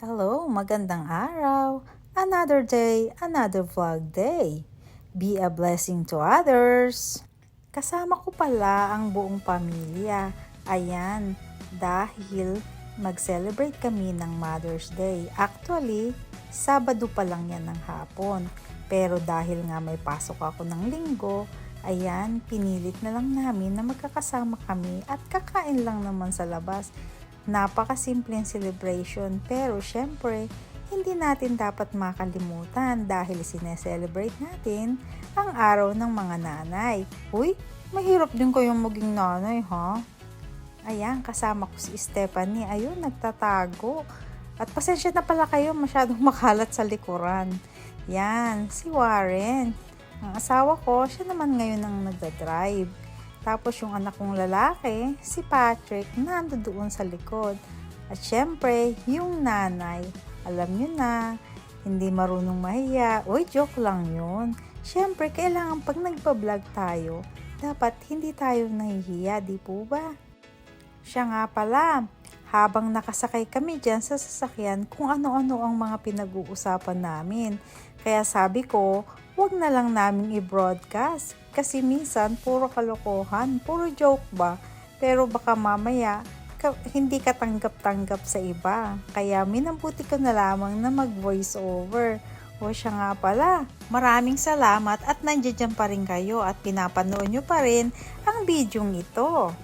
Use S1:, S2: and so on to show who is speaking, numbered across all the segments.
S1: Hello, magandang araw. Another day, another vlog day. Be a blessing to others. Kasama ko pala ang buong pamilya. Ayan, dahil mag-celebrate kami ng Mother's Day. Actually, Sabado pa lang yan ng hapon. Pero dahil nga may pasok ako ng linggo, ayan, pinilit na lang namin na magkakasama kami at kakain lang naman sa labas. Napakasimpleng celebration pero syempre hindi natin dapat makalimutan dahil sineselebrate natin ang araw ng mga nanay. Uy, mahirap din kayong maging nanay ha? Ayan, kasama ko si Stephanie. Ayun, nagtatago. At pasensya na pala kayo, masyadong makalat sa likuran. Yan, si Warren. Ang asawa ko, siya naman ngayon ang nagdadrive. Tapos yung anak kong lalaki, si Patrick, nandoon sa likod. At syempre, yung nanay, alam nyo na, hindi marunong mahiya. Uy, joke lang yun. Syempre, kailangan pag nagpa-vlog tayo, dapat hindi tayo nahihiya, di po ba? Siya nga pala, habang nakasakay kami dyan sa sasakyan kung ano-ano ang mga pinag-uusapan namin. Kaya sabi ko, wag na lang namin i-broadcast kasi minsan puro kalokohan, puro joke ba? Pero baka mamaya hindi ka tanggap-tanggap sa iba. Kaya minambuti ko na lamang na mag-voice over. O siya nga pala, maraming salamat at nandiyan pa rin kayo at pinapanood nyo pa rin ang bidyong ito.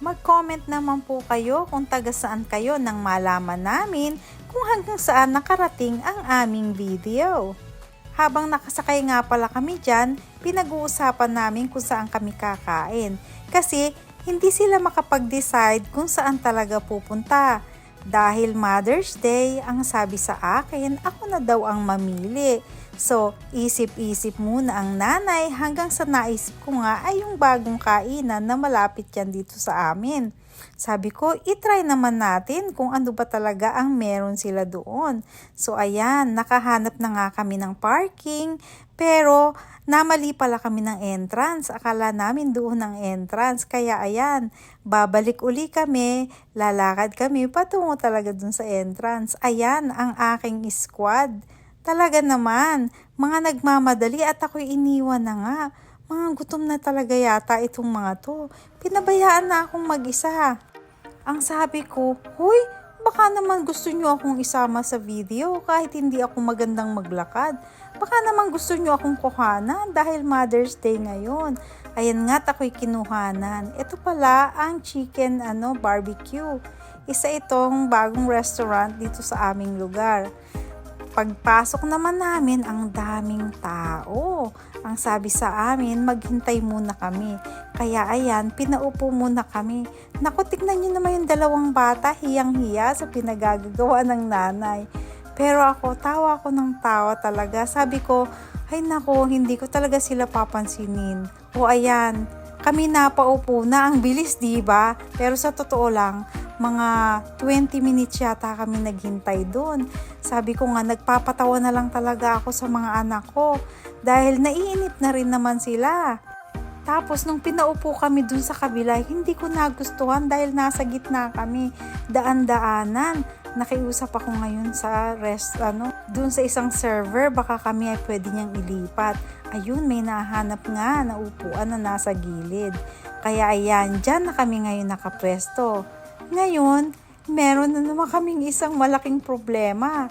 S1: Mag-comment naman po kayo kung taga saan kayo nang malaman namin kung hanggang saan nakarating ang aming video. Habang nakasakay nga pala kami dyan, pinag-uusapan namin kung saan kami kakain. Kasi hindi sila makapag-decide kung saan talaga pupunta. Dahil Mother's Day, ang sabi sa akin, ako na daw ang mamili. So, isip-isip muna ang nanay hanggang sa naisip ko nga ay yung bagong kainan na malapit yan dito sa amin. Sabi ko, itry naman natin kung ano ba talaga ang meron sila doon. So, ayan, nakahanap na nga kami ng parking, pero namali pala kami ng entrance. Akala namin doon ang entrance. Kaya ayan, babalik uli kami, lalakad kami patungo talaga doon sa entrance. Ayan ang aking squad. Talaga naman, mga nagmamadali at ako'y iniwan na nga. Mga gutom na talaga yata itong mga to. Pinabayaan na akong mag-isa. Ang sabi ko, huy, baka naman gusto nyo akong isama sa video kahit hindi ako magandang maglakad. Baka naman gusto nyo akong kuhanan dahil Mother's Day ngayon. Ayan nga't ako'y kinuhanan. Ito pala ang chicken barbecue. Isa itong bagong restaurant dito sa aming lugar. Pagpasok naman namin, ang daming tao. Ang sabi sa amin, maghintay muna kami. Kaya ayan, pinaupo muna kami. Naku, tignan nyo naman yung dalawang bata, hiyang-hiya sa pinagagagawa ng nanay. Pero ako, tawa ako ng tawa talaga. Sabi ko, ay nako, hindi ko talaga sila papansinin. O ayan, kami napaupo na, ang bilis diba? Pero sa totoo lang, mga 20 minutes yata kami naghintay doon. Sabi ko nga, nagpapatawa na lang talaga ako sa mga anak ko dahil naiinip na rin naman sila. Tapos nung pinaupo kami dun sa kabila, hindi ko nagustuhan dahil nasa gitna kami, daan-daanan. Nakiusap ako ngayon sa dun sa isang server, baka kami ay pwede niyang ilipat. Ayun, may nahanap nga na upuan na nasa gilid. Kaya ayan, dyan na kami ngayon nakapwesto. Ngayon, meron na naman kaming isang malaking problema.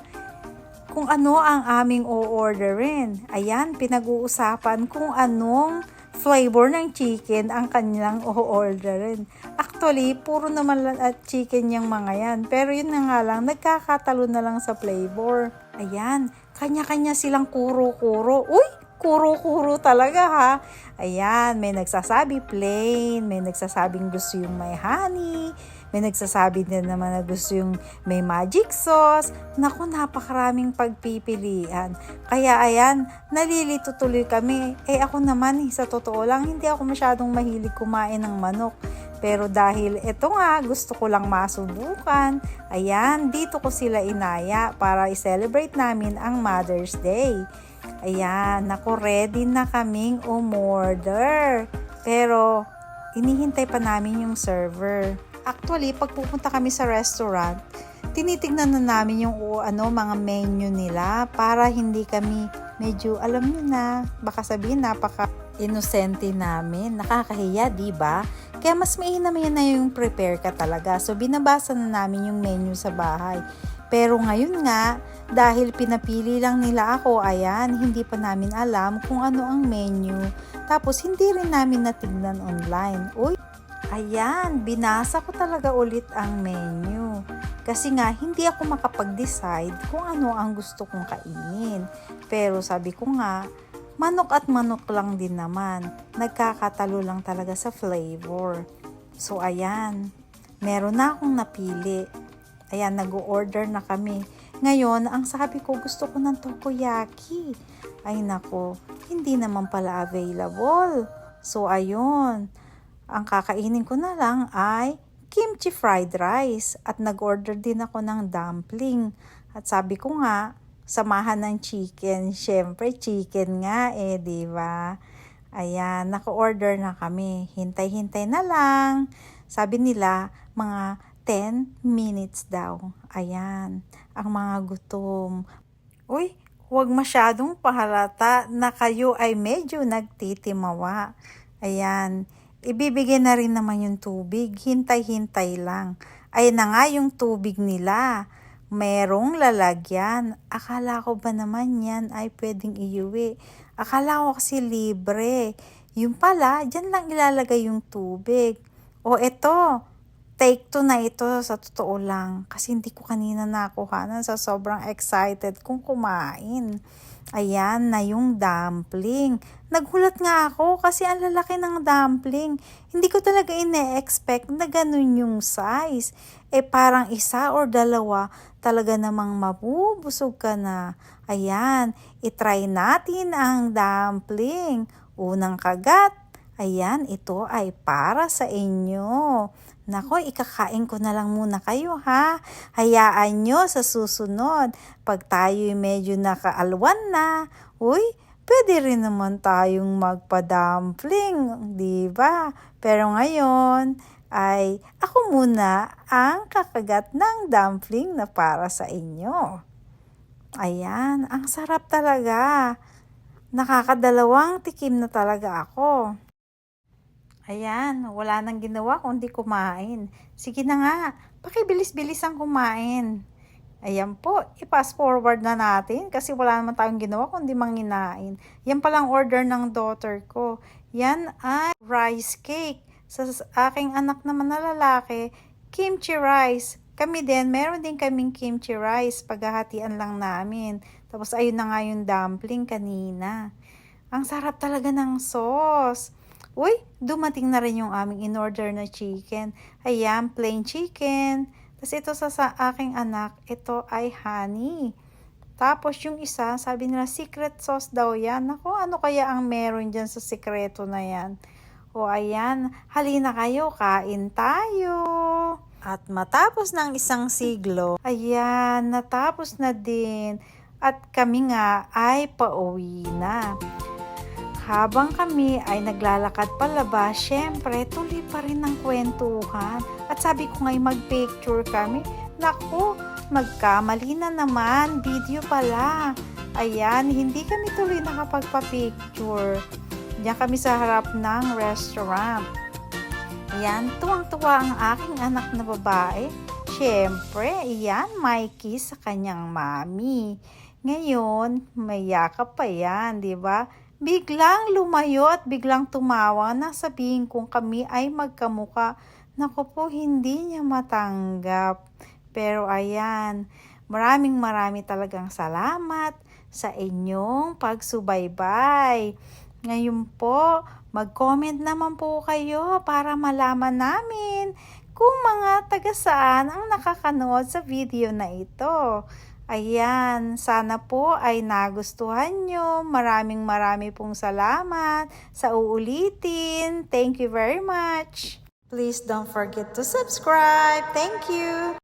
S1: Kung ano ang aming o-orderin. Ayan, pinag-uusapan kung anong flavor ng chicken ang kanilang o-orderin. Actually, puro naman at chicken yung mga yan. Pero yun na nga lang, nagkakatalo na lang sa flavor. Ayan, kanya-kanya silang kuro-kuro. Uy! Kuro-kuro talaga ha. Ayan, may nagsasabi plain, may nagsasabing gusto yung may honey, may nagsasabi din naman na gusto yung may magic sauce. Naku, napakaraming pagpipilian. Kaya ayan, nalilito tuloy kami. Ako naman, sa totoo lang, hindi ako masyadong mahilig kumain ng manok. Pero dahil ito nga, gusto ko lang masubukan. Ayan, dito ko sila inaya para i-celebrate namin ang Mother's Day. Ayan, naku, ready na kaming umorder. Pero, inihintay pa namin yung server. Actually, pag pupunta kami sa restaurant, tinitignan na namin yung mga menu nila para hindi kami medyo, alam nyo na, baka sabihin napaka-inosente namin. Nakakahiya, di ba? Kaya mas mainam yan na yung prepare ka talaga. So, binabasa na namin yung menu sa bahay. Pero ngayon nga, dahil pinapili lang nila ako, ayan, hindi pa namin alam kung ano ang menu. Tapos, hindi rin namin natignan online. Uy, ayan, binasa ko talaga ulit ang menu. Kasi nga, hindi ako makapag-decide kung ano ang gusto kong kainin. Pero sabi ko nga, manok at manok lang din naman. Nagkakatalo lang talaga sa flavor. So, ayan, meron na akong napili. Ayan, nag-order na kami. Ngayon, ang sabi ko, gusto ko ng takoyaki. Ay nako, hindi naman pala available. So, ayun. Ang kakainin ko na lang ay kimchi fried rice. At nag-order din ako ng dumpling. At sabi ko nga, samahan ng chicken. Syempre, chicken nga di ba? Ayan, naka-order na kami. Hintay-hintay na lang. Sabi nila, mga 10 minutes daw. Ayan, ang mga gutom. Uy, huwag masyadong pahalata na kayo ay medyo nagtitimawa. Ayan, ibibigay na rin naman yung tubig. Hintay-hintay lang. Ayan na nga yung tubig nila. Merong lalagyan. Akala ko ba naman yan ay pwedeng iuwi? Akala ko kasi libre. Yung pala, dyan lang ilalagay yung tubig. O eto, take 2 na ito sa totoo lang. Kasi hindi ko kanina nakuhanan sa sobrang excited kung kumain. Ayan na yung dumpling. Nagulat nga ako kasi ang lalaki ng dumpling. Hindi ko talaga ine-expect na ganun yung size. Parang isa or dalawa talaga namang mabubusog ka na. Ayan, itry natin ang dumpling. Unang kagat. Ayan, ito ay para sa inyo. Nako, ikakain ko na lang muna kayo ha. Hayaan nyo sa susunod. Pag tayo'y medyo nakaalwan na, uy, pwede rin naman tayong magpa-dumpling, di ba? Pero ngayon, ay ako muna ang kakagat ng dumpling na para sa inyo. Ayan, ang sarap talaga. Nakakadalawang tikim na talaga ako. Ayan, wala nang ginawa kundi kumain. Sige na nga, pakibilis-bilis ang kumain. Ayan po, i-fast forward na natin kasi wala naman tayong ginawa kundi manginain. Yan palang order ng daughter ko. Yan ay rice cake. Sa aking anak naman na lalaki, kimchi rice. Kami din, meron din kaming kimchi rice. Paghahatian lang namin. Tapos ayun na nga yung dumpling kanina. Ang sarap talaga ng sauce. Uy, dumating na rin yung aming in-order na chicken. Ayan, plain chicken. Tapos ito sa aking anak, ito ay honey. Tapos yung isa, sabi nila secret sauce daw yan. Naku, ano kaya ang meron dyan sa sikreto na yan? O ayan, halina kayo, kain tayo. At matapos ng isang siglo, ayan, natapos na din. At kami nga ay pauwi na. Habang kami ay naglalakad palabas, syempre tuloy pa rin ang kwentuhan. At sabi ko nga'y mag-picture kami. Naku, magkamali na naman, video pala. Ayan, hindi kami tuloy nakapagpa-picture. Diyan kami sa harap ng restaurant. Ayan, tuwang-tuwa ang aking anak na babae. Syempre, ayan, may kiss sa kanyang mami. Ngayon, may yakap pa yan, di ba? Biglang lumayo at biglang tumawa na sabihin kung kami ay magkamuka. Naku po, hindi niya matanggap. Pero ayan, maraming talagang salamat sa inyong pagsubaybay. Ngayon po, mag-comment naman po kayo para malaman namin kung mga taga saan ang nakakanood sa video na ito. Ayan, sana po ay nagustuhan nyo. Maraming pong salamat sa uulitin. Thank you very much. Please don't forget to subscribe. Thank you.